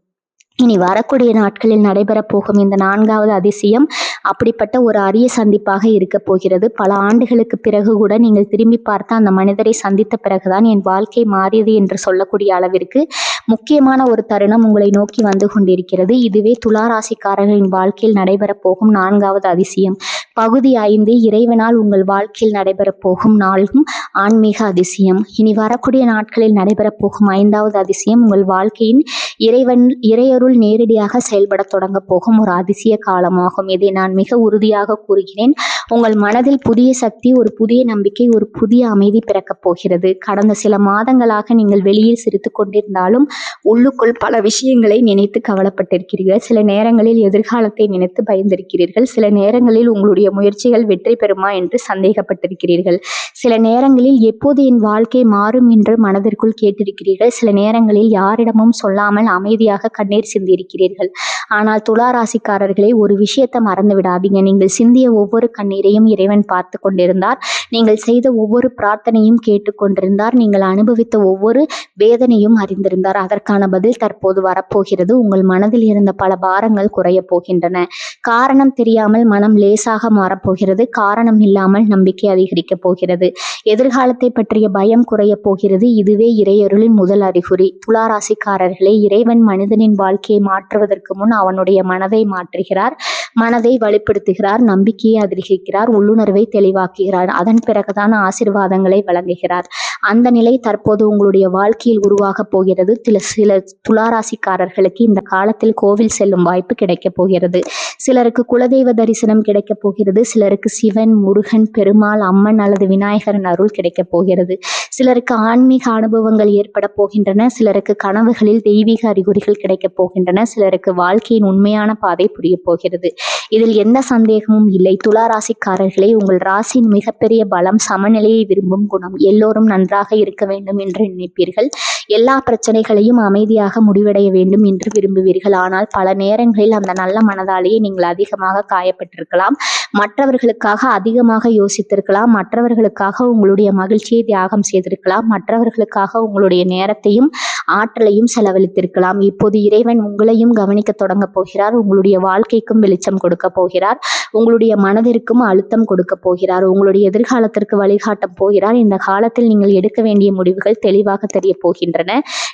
இனி வரக்கூடிய நாட்களில் நடைபெறப் போகும் இந்த 4வது அதிசயம் அப்படிப்பட்ட ஒரு அரிய சந்திப்பாக இருக்க போகிறது. பல ஆண்டுகளுக்கு பிறகு கூட நீங்கள் திரும்பி பார்த்து அந்த மனிதரை சந்தித்த பிறகுதான் என் வாழ்க்கை மாறியது என்று சொல்லக்கூடிய அளவிற்கு முக்கியமான ஒரு தருணம் உங்களை நோக்கி வந்து கொண்டிருக்கிறது. இதுவே துளாராசிக்காரர்களின் வாழ்க்கையில் நடைபெறப் போகும் 4வது அதிசயம். பகுதி 5, இறைவனால் உங்கள் வாழ்க்கையில் நடைபெறப் போகும் 4 ஆன்மீக அதிசயம். இனி வரக்கூடிய நாட்களில் நடைபெறப் போகும் 5வது அதிசயம் உங்கள் வாழ்க்கையின் இறையருள் நேரடியாக செயல்பட தொடங்க போகும் ஒரு அதிசய காலமாகும். இதை நான் மிக உறுதியாக கூறுகிறேன். உங்கள் மனதில் புதிய சக்தி, ஒரு புதிய நம்பிக்கை, ஒரு புதிய அமைதி பிறக்கப் போகிறது. கடந்த சில மாதங்களாக நீங்கள் வெளியில் சிரித்து கொண்டிருந்தாலும் உள்ளுக்குள் பல விஷயங்களை நினைத்து கவலைப்பட்டிருக்கிறீர்கள். சில நேரங்களில் எதிர்காலத்தை நினைத்து பயந்திருக்கிறீர்கள். சில நேரங்களில் உங்களுடைய முயற்சிகள் வெற்றி பெறுமா என்று சந்தேகப்பட்டிருக்கிறீர்கள். சில நேரங்களில் எப்போது என் வாழ்க்கை மாறும் என்று மனதிற்குள் கேட்டிருக்கிறீர்கள். சில நேரங்களில் யாரிடமும் சொல்லாமல் அமைதியாக கண்ணீர் சிந்தியிருக்கிறீர்கள். ஆனால் துளாராசிக்காரர்களே, ஒரு விஷயத்தை மறந்து விடாதீங்க. நீங்கள் சிந்திய ஒவ்வொரு கண்ணீரையும் இறைவன் பார்த்து கொண்டிருந்தார். நீங்கள் செய்த ஒவ்வொரு பிரார்த்தனையும் கேட்டுக்கொண்டிருந்தார். நீங்கள் அனுபவித்த ஒவ்வொரு வேதனையும் அறிந்திருந்தார். அதற்கான பதில் தற்போது வரப்போகிறது. உங்கள் மனதில் இருந்த பல பாரங்கள் குறையப் போகின்றன. காரணம் தெரியாமல் மனம் லேசாக மாறப்போகிறது. காரணம் இல்லாமல் நம்பிக்கை அதிகரிக்கப் போகிறது. எதிர்காலத்தை பற்றிய பயம் குறையப் போகிறது. இதுவே இறையருளின் முதல் அறிகுறி. துளாராசிக்காரர்களே, இறைவன் மனிதனின் வாழ்க்கையை மாற்றுவதற்கு முன் அவனுடைய மனதை மாற்றுகிறார், மனதை வலுப்படுத்துகிறார், நம்பிக்கையை அதிகரிக்கிறார், உள்ளுணர்வை தெளிவாக்குகிறார். அதன் பிறகுதான் ஆசீர்வாதங்களை வழங்குகிறார். அந்த நிலை தற்போது உங்களுடைய வாழ்க்கையில் உருவாக போகிறது. சில துளாராசிக்காரர்களுக்கு இந்த காலத்தில் கோவில் செல்லும் வாய்ப்பு கிடைக்க போகிறது. சிலருக்கு குலதெய்வ தரிசனம் கிடைக்க போகிறது. சிலருக்கு சிவன், முருகன், பெருமாள், அம்மன் அல்லது விநாயகரின் அருள் கிடைக்க போகிறது. சிலருக்கு ஆன்மீக அனுபவங்கள் ஏற்பட போகின்றன. சிலருக்கு கனவுகளில் தெய்வீக அறிகுறிகள் கிடைக்க போகின்றன. சிலருக்கு வாழ்க்கையின் உண்மையான பாதை புரிய போகிறது. இதில் எந்த சந்தேகமும் இல்லை. துளாராசிக்காரர்களே, உங்கள் ராசியின் மிகப்பெரிய பலம் சமநிலையை விரும்பும் குணம். எல்லோரும் நன்றாக இருக்க வேண்டும் என்று நினைப்பீர்கள். எல்லா பிரச்சனைகளையும் அமைதியாக முடிவடைய வேண்டும் என்று விரும்புவீர்கள். ஆனால் பல நேரங்களில் அந்த நல்ல மனதாலேயே நீங்கள் அதிகமாக காயப்பட்டிருக்கலாம். மற்றவர்களுக்காக அதிகமாக யோசித்திருக்கலாம். மற்றவர்களுக்காக உங்களுடைய மகிழ்ச்சியை தியாகம் செய்திருக்கலாம். மற்றவர்களுக்காக உங்களுடைய நேரத்தையும் ஆற்றலையும் செலவழித்திருக்கலாம். இப்போது இறைவன் உங்களையும் கவனிக்க தொடங்க போகிறார். உங்களுடைய வாழ்க்கைக்கும் வெளிச்சம் கொடுக்க போகிறார். உங்களுடைய மனதிற்கும் அழுத்தம் கொடுக்க போகிறார். உங்களுடைய எதிர்காலத்திற்கு வழிகாட்ட போகிறார். இந்த காலத்தில் நீங்கள் எடுக்க வேண்டிய முடிவுகள் தெளிவாக தெரிய போகின்றன.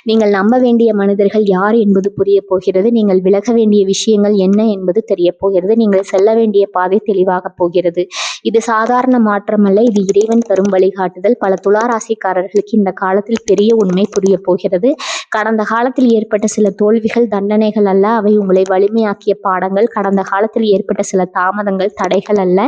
நீங்கள் நம்ப வேண்டிய மனிதர்கள் யார் என்பது புரிய போகிறது. நீங்கள் விலக வேண்டிய விஷயங்கள் என்ன என்பது தெரிய போகிறது. நீங்கள் செல்ல வேண்டிய பாதை தெளிவாக போகிறது. இது சாதாரண மாற்றமல்ல, இது இறைவன் தரும் வழிகாட்டுதல். பல துளாராசிக்காரர்களுக்கு இந்த காலத்தில் பெரிய உண்மை புரிய போகிறது. கடந்த காலத்தில் ஏற்பட்ட சில தோல்விகள் தண்டனைகள் அல்ல, அவை உங்களை வலிமையாக்கிய பாடங்கள். கடந்த காலத்தில் ஏற்பட்ட சில தாமதங்கள் தடைகள் அல்ல,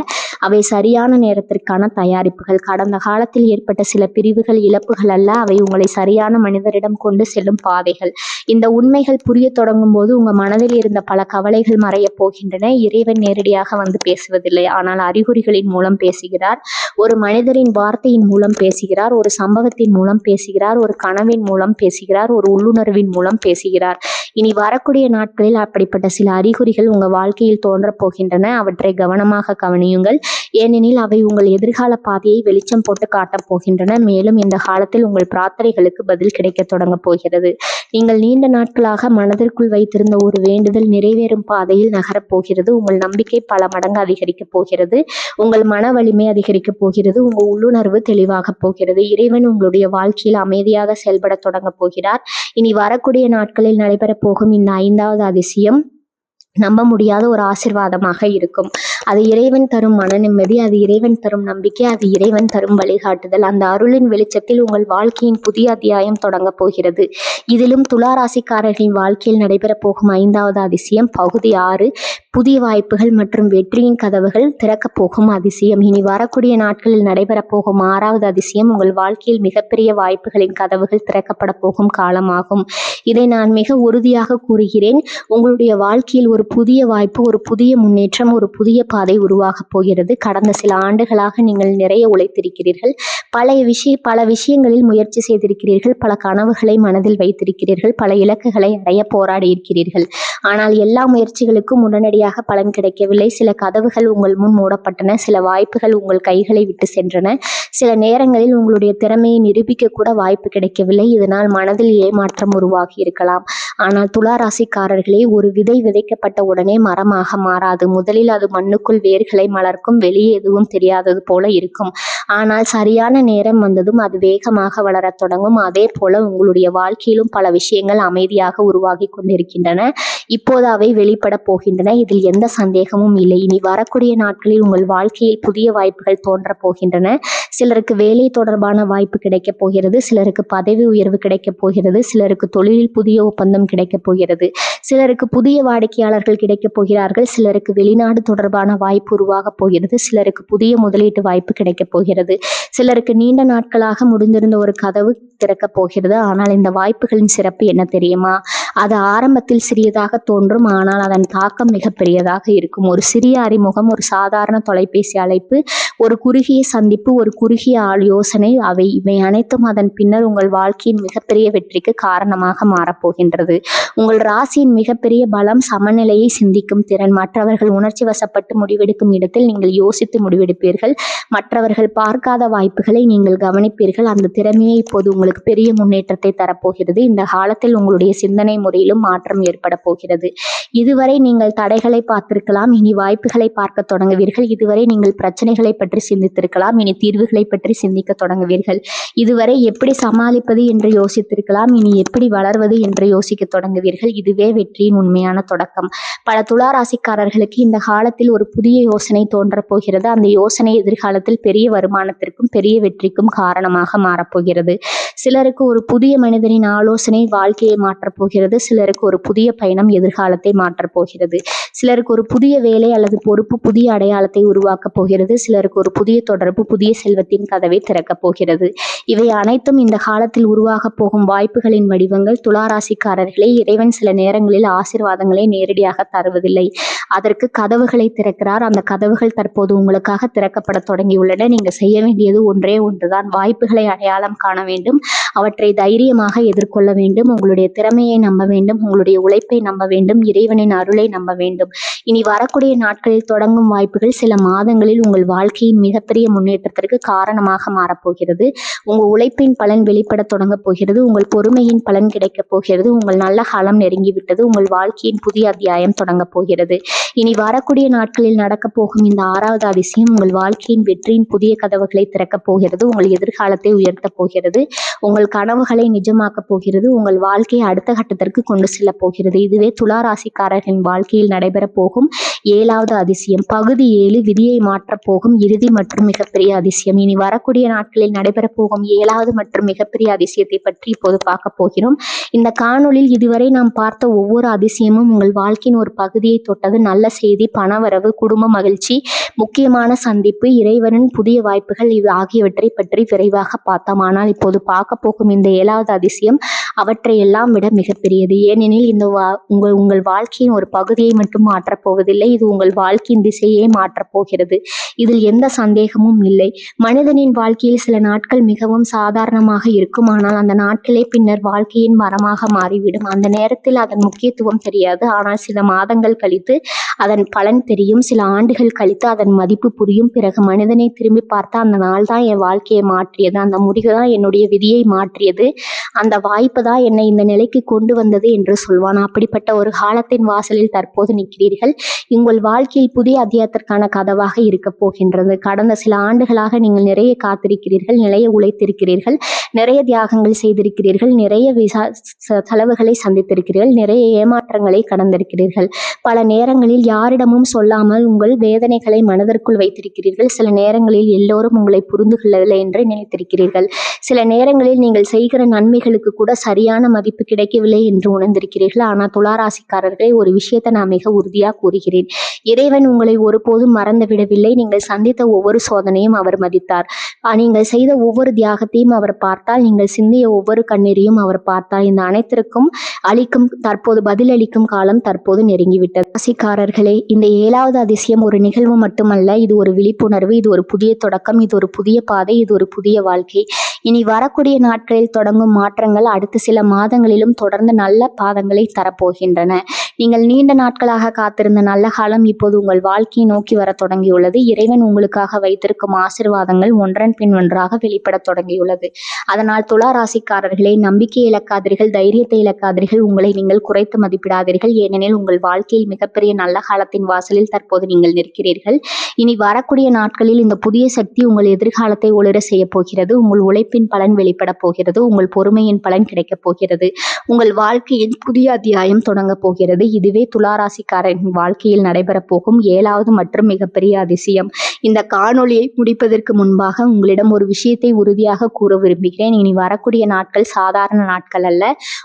அவை சரியான நேரத்திற்கான தயாரிப்புகள். கடந்த காலத்தில் ஏற்பட்ட சில பிரிவுகள் இழப்புகள் அல்ல, அவை உங்களை சரியான மனிதரிடம் கொண்டு செல்லும் பாதைகள். இந்த உண்மைகள் புரிய தொடங்கும் போது உங்க மனதில் இருந்த பல கவலைகள் மறைய போகின்றன. இறைவன் நேரடியாக வந்து பேசுவதில்லை, ஆனால் அறிகுறிகளின் மூலம் பேசுகிறார். ஒரு மனிதரின் வார்த்தையின் மூலம் பேசுகிறார். ஒரு சம்பவத்தின் மூலம் பேசுகிறார். ஒரு கனவின் மூலம் பேசுகிறார். ஒரு உள்ளுணர்வின் மூலம் பேசுகிறார். இனி வரக்கூடிய நாட்களில் அப்படிப்பட்ட சில அறிகுறிகள் உங்க வாழ்க்கையில் தோன்றப் போகின்றன. அவற்றை கவனமாக கவனியுங்கள். ஏனெனில் அவை உங்கள் எதிர்கால பாதையை வெளிச்சம் போட்டு காட்டப் போகின்றன. மேலும் இந்த காலத்தில் உங்கள் பிரார்த்தனைகளுக்கு பதில் கிடைக்க தொடங்க போகிறது. நீங்கள் நீண்ட நாட்களாக மனதிற்குள் வைத்திருந்த ஒரு வேண்டுதல் நிறைவேறும் பாதையில் நகரப் போகிறது. உங்கள் நம்பிக்கை பல மடங்கு அதிகரிக்கப் போகிறது. உங்கள் மன வலிமை அதிகரிக்கப் போகிறது. உங்கள் உள்ளுணர்வு தெளிவாக போகிறது. இறைவன் உங்களுடைய வாழ்க்கையில் அமைதியாக செயல்பட தொடங்க போகிறார். இனி வரக்கூடிய நாட்களில் நடைபெறப் போகும் இந்த 5வது அதிசயம் நம்ப முடியாத ஒரு ஆசீர்வாதமாக இருக்கும். அது இறைவன் தரும் மன நிம்மதி, அது இறைவன் தரும் நம்பிக்கை, அது இறைவன் தரும் வழிகாட்டுதல். அந்த அருளின் வெளிச்சத்தில் உங்கள் வாழ்க்கையின் புதிய அத்தியாயம் தொடங்க போகிறது. இதிலும் துளாராசிக்காரர்களின் வாழ்க்கையில் நடைபெறப் போகும் 5வது அதிசயம் பகுதி 6, புதிய வாய்ப்புகள் மற்றும் வெற்றியின் கதவுகள் திறக்கப் போகும் அதிசயம். இனி வரக்கூடிய நாட்களில் நடைபெறப் போகும் 6வது அதிசயம் உங்கள் வாழ்க்கையில் மிகப்பெரிய வாய்ப்புகளின் கதவுகள் திறக்கப்பட போகும் காலமாகும். இதை நான் மிக உறுதியாக கூறுகிறேன். உங்களுடைய வாழ்க்கையில் ஒரு புதிய வாய்ப்பு, ஒரு புதிய முன்னேற்றம், ஒரு புதிய பாதை உருவாகப் போகிறது. கடந்த சில ஆண்டுகளாக நீங்கள் நிறைய உழைத்திருக்கிறீர்கள். பல விஷயங்களில் முயற்சி செய்திருக்கிறீர்கள். பல கனவுகளை மனதில் வைத்திருக்கிறீர்கள். பல இலக்குகளை அடைய போராடி இருக்கிறீர்கள். ஆனால் எல்லா முயற்சிகளுக்கும் உடனடியாக பலன் கிடைக்கவில்லை. சில கதவுகள் உங்கள் முன் மூடப்பட்டன. சில வாய்ப்புகள் உங்கள் கைகளை விட்டு சென்றன. சில நேரங்களில் உங்களுடைய திறமையை நிரூபிக்க கூட வாய்ப்பு கிடைக்கவில்லை. இதனால் மனதில் ஏமாற்றம் உருவாகி இருக்கலாம். ஆனால் துளாராசிக்காரர்களே, ஒரு விதை விதைக்கப்பட்ட உடனே மரமாக மாறாது. முதலில் அது மண்ணுக்குள் வேர்களை மலர்க்கும். வெளியே எதுவும் தெரியாதது போல இருக்கும். ஆனால் சரியான நேரம் வந்ததும் அது வேகமாக வளரத் தொடங்கும். அதே போல உங்களுடைய வாழ்க்கையிலும் பல விஷயங்கள் அமைதியாக உருவாகி கொண்டிருக்கின்றன. இப்போது அவை வெளிப்பட போகின்றன. இதில் எந்த சந்தேகமும் இல்லை. இனி வரக்கூடிய நாட்களில் உங்கள் வாழ்க்கையில் புதிய வாய்ப்புகள் தோன்றப் போகின்றன. சிலருக்கு வேலை தொடர்பான வாய்ப்பு கிடைக்கப் போகிறது. சிலருக்கு பதவி உயர்வு கிடைக்கப் போகிறது. சிலருக்கு தொழிலில் புதிய ஒப்பந்தம் கிடைக்கப் போகிறது. சிலருக்கு புதிய வாடிக்கையாளர்கள் கிடைக்கப் போகிறார்கள். சிலருக்கு வெளிநாடு தொடர்பான வாய்ப்பு உருவாகப் போகிறது. சிலருக்கு புதிய முதலீட்டு வாய்ப்பு கிடைக்கப் போகிறது. சிலருக்கு நீண்ட நாட்களாக முடிந்திருந்த ஒரு கதவு திறக்கப் போகிறது. ஆனால் இந்த வாய்ப்புகளின் சிறப்பு என்ன தெரியுமா? அது ஆரம்பத்தில் சிறியதாக தோன்றும், ஆனால் அதன் தாக்கம் மிகப்பெரியதாக இருக்கும். ஒரு சிறிய அறிமுகம், ஒரு சாதாரண தொலைபேசி அழைப்பு, ஒரு குறுகிய சந்திப்பு, ஒரு குறுகிய யோசனை, இவை அனைத்தும் அதன் பின்னர் உங்கள் வாழ்க்கையின் மிகப்பெரிய வெற்றிக்கு காரணமாக மாறப்போகின்றது. உங்கள் ராசியின் மிகப்பெரிய பலம் சமநிலையை சிந்திக்கும் திறன். மற்றவர்கள் உணர்ச்சி வசப்பட்டு முடிவெடுக்கும் இடத்தில் நீங்கள் யோசித்து முடிவெடுப்பீர்கள். மற்றவர்கள் பார்க்காத வாய்ப்புகளை நீங்கள் கவனிப்பீர்கள். அந்த திறமையை இப்போது உங்களுக்கு பெரிய முன்னேற்றத்தை தரப்போகிறது. இந்த காலத்தில் உங்களுடைய சிந்தனை முறையிலும் மாற்றம் ஏற்பட போகிறது. இதுவரை நீங்கள் தடைகளை பார்த்திருக்கலாம், இனி வாய்ப்புகளை பார்க்க தொடங்குவீர்கள். இதுவரை நீங்கள் பிரச்சனைகளை பற்றி சிந்தித்திருக்கலாம், இனி தீர்வுகளை பற்றி சிந்திக்க தொடங்குவீர்கள். இதுவரை எப்படி சமாளிப்பது என்று யோசித்திருக்கலாம், இனி எப்படி வளர்வது என்று யோசிக்க தொடங்குவீர்கள். இதுவே வெற்றியின் உண்மையான தொடக்கம். பல துலா ராசிக்காரர்களுக்கு இந்த காலத்தில் ஒரு புதிய யோசனை தோன்றப் போகிறது. அந்த யோசனை எதிர்காலத்தில் பெரிய வருமானத்திற்கும் பெரிய வெற்றிக்கும் காரணமாக மாறப்போகிறது. சிலருக்கு ஒரு புதிய மனிதனின் ஆலோசனை வாழ்க்கையை மாற்றப் போகிறது. சிலருக்கு ஒரு புதிய பயணம் எதிர்காலத்தை மாற்றப் போகிறது. சிலருக்கு ஒரு புதிய வேலை அல்லது பொறுப்பு புதிய அடையாளத்தை உருவாக்கப் போகிறது. சிலருக்கு ஒரு புதிய தொடர்பு புதிய செல்வத்தின் கதவை திறக்கப் போகிறது. இவை அனைத்தும் இந்த காலத்தில் உருவாகப் போகும் வாய்ப்புகளின் வடிவங்கள். துலா ராசிக்காரர்களே, இறைவன் சில நேரங்களில் ஆசீர்வாதங்களை நேரடியாக தருவதில்லை, அதற்கு கதவுகளை திறக்கிறார். அந்த கதவுகள் தற்போது உங்களுக்காக திறக்கப்பட தொடங்கியுள்ளன. நீங்க செய்ய வேண்டியது ஒன்றே ஒன்றுதான். வாய்ப்புகளை அடையாளம் காண வேண்டும், அவற்றை தைரியமாக எதிர்கொள்ள வேண்டும். உங்களுடைய திறமையை நம்ப வேண்டும், உங்களுடைய உழைப்பை நம்ப வேண்டும், இறைவனின் அருளை நம்ப வேண்டும். இனி வரக்கூடிய நாட்களில் தொடங்கும் வாய்ப்புகள் சில மாதங்களில் உங்கள் வாழ்க்கையின் மிகப்பெரிய முன்னேற்றத்திற்கு காரணமாக மாறப்போகிறது. உங்கள் உழைப்பின் பலன் வெளிப்பட தொடங்க போகிறது. உங்கள் பொறுமையின் பலன் கிடைக்கப் போகிறது. உங்கள் நல்ல காலம் நெருங்கிவிட்டது. உங்கள் வாழ்க்கையின் புதிய அத்தியாயம் தொடங்க போகிறது. இனி வரக்கூடிய நாட்களில் நடக்கப் போகும் இந்த 6வது அதிசயம் உங்கள் வாழ்க்கையின் வெற்றியின் புதிய கதவுகளை திறக்கப் போகிறது. உங்கள் எதிர்காலத்தை உயர்த்தப் போகிறது. உங்கள் கனவுகளை நிஜமாக்கப் போகிறது. உங்கள் வாழ்க்கையை அடுத்த கட்டத்திற்கு கொண்டு செல்லப் போகிறது. இதுவே துலா ராசிக்காரர்களின் வாழ்க்கையில் நடைபெறப் போகும் 7வது அதிசயம். பகுதி 7 விதியை மாற்றப் போகும் இறுதி மற்றும் மிகப்பெரிய அதிசயம். இனி வரக்கூடிய நாட்களில் நடைபெறப் போகும் 7வது மற்றும் மிகப்பெரிய அதிசயத்தை பற்றி இப்போது பார்க்க போகிறோம். இந்த காணொளியில் இதுவரை நாம் பார்த்த ஒவ்வொரு அதிசயமும் உங்கள் வாழ்க்கையின் ஒரு பகுதியை தொட்டது. நல்ல செய்தி, பணவரவு, குடும்ப மகிழ்ச்சி, முக்கியமான சந்திப்பு, இறைவனின் புதிய வாய்ப்புகள், இது ஆகியவற்றை பற்றி விரைவாக பார்த்தோம். ஆனால் இப்போது பார்க்க போகும் இந்த 7வது அதிசயம் அவற்றை எல்லாம் விட மிகப்பெரியது. ஏனெனில் இந்த உங்கள் வாழ்க்கையின் ஒரு பகுதியை மட்டும் மாற்றப் போவதில்லை, இது உங்கள் வாழ்க்கையின் திசையை மாற்றப் போகிறது. இதில் எந்த சந்தேகமும் இல்லை. மனிதனின் வாழ்க்கையில் சில நாட்கள் மிகவும் சாதாரணமாக இருக்கும், ஆனால் அந்த நாட்களே பின்னர் வாழ்க்கையின் மரமாக மாறிவிடும். அந்த நேரத்தில் அதன் முக்கியத்துவம் தெரியாது, ஆனால் சில மாதங்கள் கழித்து அதன் பலன் தெரியும். சில ஆண்டுகள் கழித்து அதன் மதிப்பு புரியும். பிறகு மனிதனை திரும்பி பார்த்தா அந்த நாள் தான் என் வாழ்க்கையை மாற்றியது, அந்த முடிவு தான் என்னுடைய விதியை மாற்றியது, அந்த வாய்ப்பு தான் என்னை இந்த நிலைக்கு கொண்டு வந்தது என்று சொல்வான். அப்படிப்பட்ட ஒரு காலத்தின் வாசலில் தற்போது நிற்கிறீர்கள். உங்கள் வாழ்க்கையில் புதிய அத்தியாயத்திற்கான கதவாக இருக்க போகின்றது. கடந்த சில ஆண்டுகளாக நீங்கள் நிறைய காத்திருக்கிறீர்கள், நிறைய உழைத்திருக்கிறீர்கள், நிறைய தியாகங்கள் செய்திருக்கிறீர்கள், நிறைய செலவுகளை சந்தித்திருக்கிறீர்கள், நிறைய ஏமாற்றங்களை கடந்திருக்கிறீர்கள். பல நேரங்களில் யாரிடமும் சொல்லாமல் உங்கள் வேதனைகளை மனதிற்குள் வைத்திருக்கிறீர்கள். சில நேரங்களில் எல்லோரும் உங்களை புரிந்து கொள்ளவில்லை என்று நினைத்திருக்கிறீர்கள். சில நேரங்களில் நீங்கள் செய்கிற நன்மைகளுக்கு கூட சரியான மதிப்பு கிடைக்கவில்லை என்று உணர்ந்திருக்கிறீர்கள். ஆனால் துலா ராசிக்காரர்களே, ஒரு விஷயத்தை நான் மிக உறுதியாக கூறுகிறேன். இறைவன் உங்களை ஒருபோதும் மறந்து விடவில்லை. நீங்கள் சந்தித்த ஒவ்வொரு சோதனையும் அவர் மதித்தார். நீங்கள் செய்த ஒவ்வொரு தியாகத்தையும் அவர் பார்த்தால், நீங்கள் சிந்திய ஒவ்வொரு கண்ணீரையும் அவர் பார்த்தால். இந்த அனைத்திற்கும் தற்போது பதிலளிக்கும் காலம் தற்போது நெருங்கிவிட்டது. ராசிக்காரர்களே, இந்த 7வது அதிசயம் ஒரு நிகழ்வு மட்டுமல்ல, இது ஒரு விழிப்புணர்வு, இது ஒரு புதிய தொடக்கம், இது ஒரு புதிய பாதை, இது ஒரு புதிய வாழ்க்கை. இனி வரக்கூடிய நாட்களில் தொடங்கும் மாற்றங்கள் அடுத்த சில மாதங்களிலும் தொடர்ந்து நல்ல பாதங்களை தரப்போகின்றன. நீங்கள் நீண்ட நாட்களாக காத்திருந்த நல்ல காலம் இப்போது உங்கள் வாழ்க்கையை நோக்கி வர தொடங்கியுள்ளது. இறைவன் உங்களுக்காக வைத்திருக்கும் ஆசீர்வாதங்கள் ஒன்றன் பின் ஒன்றாக வெளிப்பட தொடங்கியுள்ளது. அதனால் துலா ராசிக்காரர்களை நம்பிக்கை இழக்காதீர்கள், தைரியத்தை இழக்காதீர்கள், உங்களை நீங்கள் குறைத்து மதிப்பிடாதீர்கள். ஏனெனில் உங்கள் வாழ்க்கையில் மிகப்பெரிய நல்ல காலத்தின் வாசலில் தற்போது நீங்கள் நிற்கிறீர்கள். இனி வரக்கூடிய நாட்களில் இந்த புதிய சக்தி உங்கள் எதிர்காலத்தை ஒளிர செய்ய போகிறது. உங்கள் உழைப்பின் பலன் வெளிப்பட போகிறது. உங்கள் பொறுமையின் பலன் கிடைக்கப் போகிறது. உங்கள் வாழ்க்கையின் புதிய அத்தியாயம் தொடங்க போகிறது. இதுவே துலா ராசிக்காரரின் வாழ்க்கையில் நடைபெறப் போகும் 7வது மற்றும் மிகப்பெரிய அதிசயம். இந்த காணொளியை முடிப்பதற்கு முன்பாக உங்களிடம் ஒரு விஷயத்தை உறுதியாக கூற விரும்புகிறேன். இனி வரக்கூடிய நாட்கள் சாதாரண நாட்கள் அல்ல.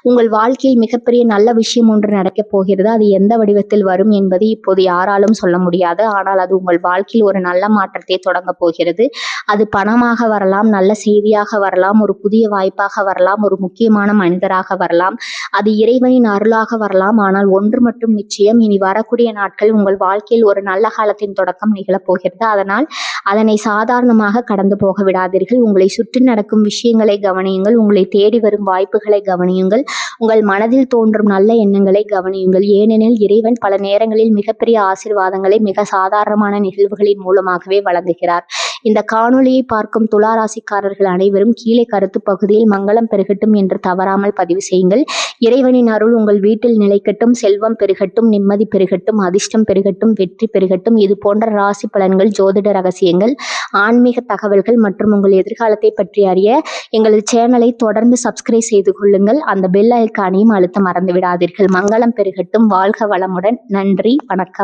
உங்கள் வாழ்க்கையில் மிகப்பெரிய நல்ல விஷயம் ஒன்று நடக்கப் போகிறது. அது எந்த வடிவத்தில் வரும் என்பது இப்போது யாராலும் சொல்ல முடியாது. ஆனால் அது உங்கள் வாழ்க்கையில் ஒரு நல்ல மாற்றத்தை தொடங்க போகிறது. அது பணமாக வரலாம், நல்ல செய்தியாக வரலாம், ஒரு புதிய வாய்ப்பாக வரலாம், ஒரு முக்கியமான மனிதராக வரலாம், அது இறைவனின் அருளாக வரலாம். ஆனால் ஒன்று மட்டும் நிச்சயம், இனி வரக்கூடிய நாட்கள் உங்கள் வாழ்க்கையில் ஒரு நல்ல காலத்தின் தொடக்கம் நிகழப்போகிறது. அதனால் அதனை சாதாரணமாக கடந்து போக விடாதீர்கள். உங்களை சுற்றி நடக்கும் விஷயங்களை கவனியுங்கள். உங்களை தேடி வரும் வாய்ப்புகளை கவனியுங்கள். உங்கள் மனதில் தோன்றும் நல்ல எண்ணங்களை கவனியுங்கள். ஏனெனில் இறைவன் பல நேரங்களில் மிகப்பெரிய ஆசீர்வாதங்களை மிக சாதாரணமான நிகழ்வுகளின் மூலமாகவே வழங்குகிறார். இந்த காணொளியை பார்க்கும் துலா ராசிக்காரர்கள் அனைவரும் கீழே கருத்து பகுதியில் மங்களம் பெருகட்டும் என்று தவறாமல் பதிவு செய்யுங்கள். இறைவனின் அருள் உங்கள் வீட்டில் நிலைக்கட்டும், செல்வம் பெருகட்டும், நிம்மதி பெருகட்டும், அதிர்ஷ்டம் பெருகட்டும், வெற்றி பெருகட்டும். இது போன்ற ராசி பலன்கள், ஜோதிட ரகசியங்கள், ஆன்மீக தகவல்கள் மற்றும் உங்கள் எதிர்காலத்தை பற்றி அறிய எங்களது சேனலை தொடர்ந்து சப்ஸ்கிரைப் செய்து கொள்ளுங்கள். அந்த பெல் ஐக்கானையும் அழுத்த மறந்து விடாதீர்கள். மங்களம் பெருகட்டும். வாழ்க வளமுடன். நன்றி, வணக்கம்.